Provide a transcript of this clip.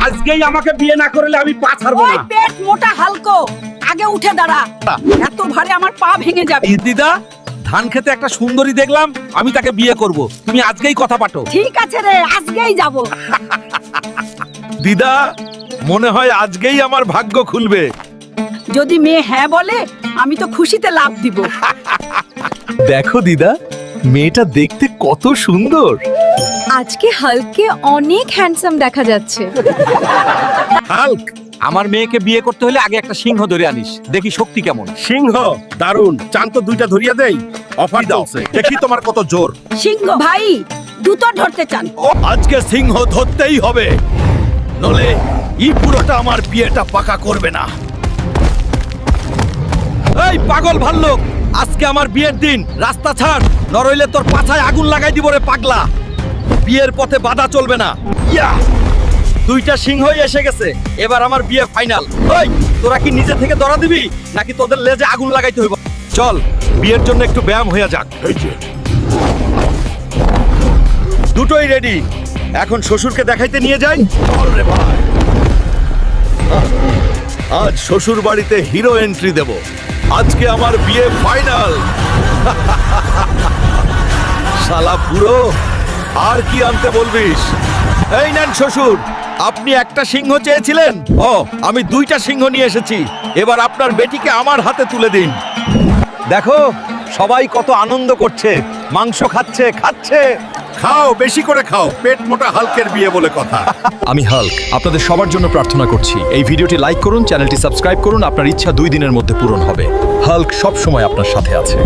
আজকেই আমাকে বিয়ে না করলে আমি পা ছাড়বো ওই না। পেট মোটা হালকো, আগে উঠে দাঁড়া। এত ভারে আমার পা ভেঙে যাবে। দিদা, ধান খেতে একটা সুন্দরী দেখলাম, আমি তাকে বিয়ে করব। তুমি আজকেই কথা পাঠো। ঠিক আছে রে, আজকেই যাব। দিদা, মনে হয় আজকেই আমার ভাগ্য খুলবে। যদি মেয়ে হ্যাঁ বলে, আমি তো খুশিতে লাফ দিব। দেখো দিদা, মেয়েটা দেখতে কত সুন্দর। আজকে হালকে অনেক হ্যান্ডসাম দেখা যাচ্ছে। হাল্ক, আমার মেয়েকে বিয়ে করতে হলে আগে একটা সিংহ ধরে আনিস, দেখি শক্তি কেমন। সিংহ দারুন, চান তো দুইটা ধরিয়া দেই। অফার চলছে, দেখি তোমার কত জোর। সিংহ ভাই, দুটো ধরতে চান? আজকে সিংহ ধরতেই হবে, নলে এই পুরোটা আমার বিয়েটা পাকা করবে না। এই পাগল ভাল্লুক, আজকে আমার বিয়ের দিন, রাস্তা ছাড়, নরইলে তোর পাছায় আগুন লাগাই দিব রে পাগলা। বিয়ের পথে বাধা চলবে না। ইয়া! দুইটা সিংহই এসে গেছে, এবার আমার বিয়ে ফাইনাল। ওই, তোরা কি নিজে থেকে ধরা দিবি নাকি তোদের লেজে আগুন লাগাইতে হইব? চল, বিয়ের জন্য একটু ব্যায়াম হয়ে যাক। এই যে দুটোই রেডি, এখন শ্বশুরকে দেখাইতে নিয়ে যাই। চল রে ভাই, আজ শ্বশুর বাড়িতে হিরো এন্ট্রি দেব। আজকে আমার বিয়ে ফাইনাল। শালা পুরো, আর কি আনতে বলবিস? এই নেন শ্বশুর, আপনি একটা সিংহ চেয়েছিলেন, ও আমি দুইটা সিংহ নিয়ে এসেছি। এবার আপনার বেটিকে আমার হাতে তুলে দিন। দেখো, সবাই কত আনন্দ করছে, মাংস খাচ্ছে খাচ্ছে। খাও, বেশি করে খাও, পেট মোটা হালকের বিয়ে বলে কথা। আমি হাল্ক, আপনাদের সবার জন্য প্রার্থনা করছি এই ভিডিওটি লাইক করুন, চ্যানেলটি সাবস্ক্রাইব করুন। আপনার ইচ্ছা 2 দিনের মধ্যে পূরণ হবে। হাল্ক সব সময় আপনার সাথে আছে।